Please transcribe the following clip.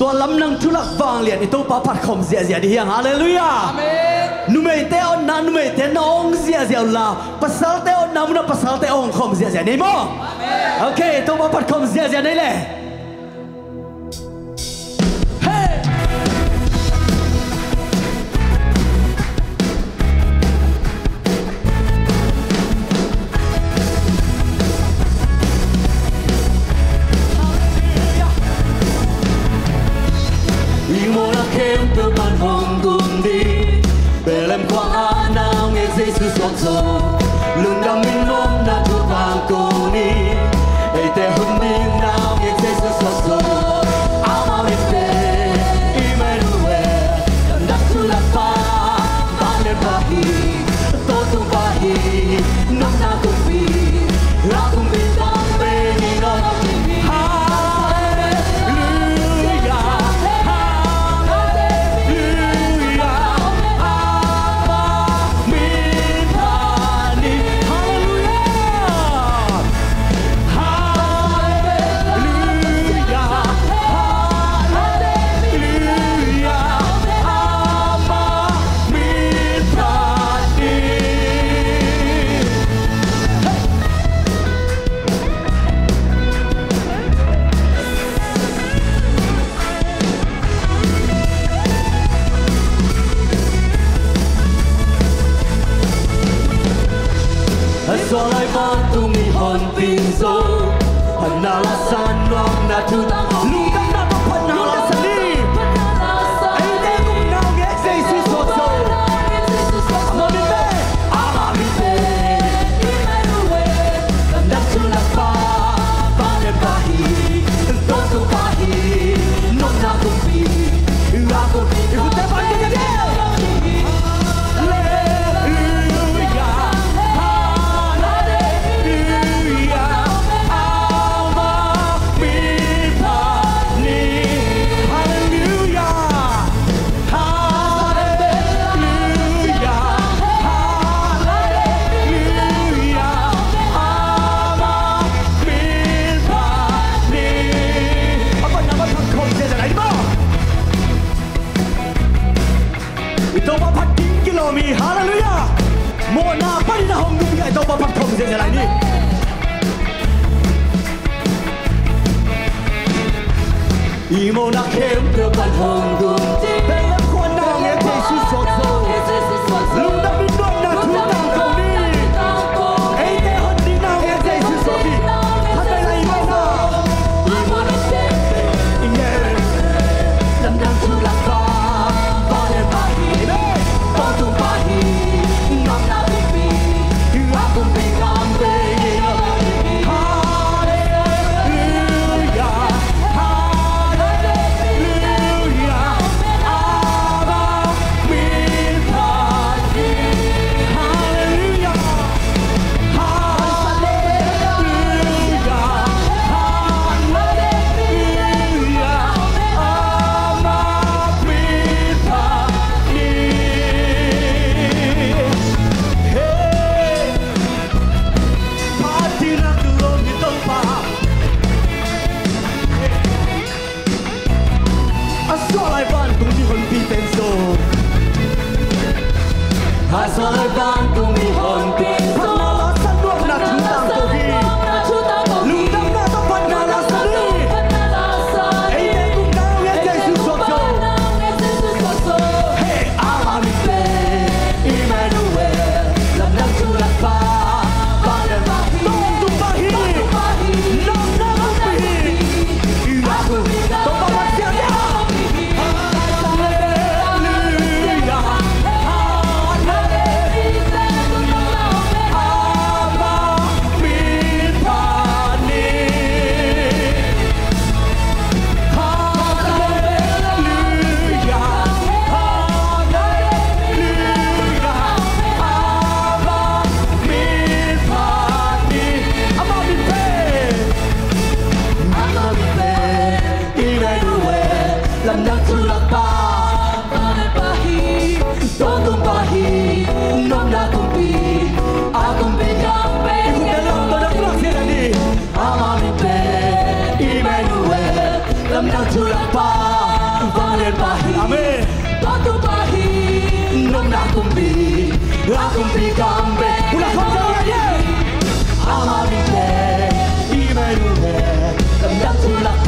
ตัวลำนังทุลักวางเลียนไอตัวปาพัดคมเสียดีอย่างฮาเลลูยานุ่มเตออนนุ่มเตอน้องเสียลาภาษาเตออนนุ่มภาษาเตอองคมเสียนี่มั้งโอเคตัวปาพัดคมเสียนี่แหละBelem kwa anao nghe Jesus son so lung dam min nom na tu vang ko ni ei te hun min nao nghe Jesus son so ama mi te Emmanuel dak tu la pa le bahi to tu bahi nom na ku pi ra kum bi dam be ni no so lai ban tu mi hon pin so na la san long na tu lu dam na to pan na la san ni ai de kum na ge Jesus so so ama mi te Emmanuel na tu la pa le bahi to tu bahi no na kum pi ra ko pi ku te ba ke geมีฮาเลลูยาโมนาปรินาหงดูไอตัวพัดคมเสียอะไรนี่อีโมนาเข้มเธอพัดหงดูเป็นแล้วคนนางเงี้ยเทชุดโซโซลุงดำมินนวลนาทุตังตรงนี้ไอเตหดดีนางเงี้ยเทชุดโซบีฮัตไปไหนมาหน้าอีโมนาเซ่อินเดียลำดังทุลักฟ้าบอลเลบาฮีtu bahi nam na bibi aku bilang begini haleluya haleluya Aba minpati haleluya haleluya haleluya Aba minpati Asal bantu mi hon pinso Panalasan luang na tutang togi Lundang na to panalasan ni Ay de kung nao ya Jesus soso Hey amami te Emmanuel Lam nang tulak pa Badan bahi Tong tumpahi Nam na kumpihi Aku Tompaman siya niya Emmanuel, lam nang tulak pa Amen. Todo bahi. Non akumbi. Akumbi kambe. Una cosa ya. Amabite. Imenuhe. Lamdang tulak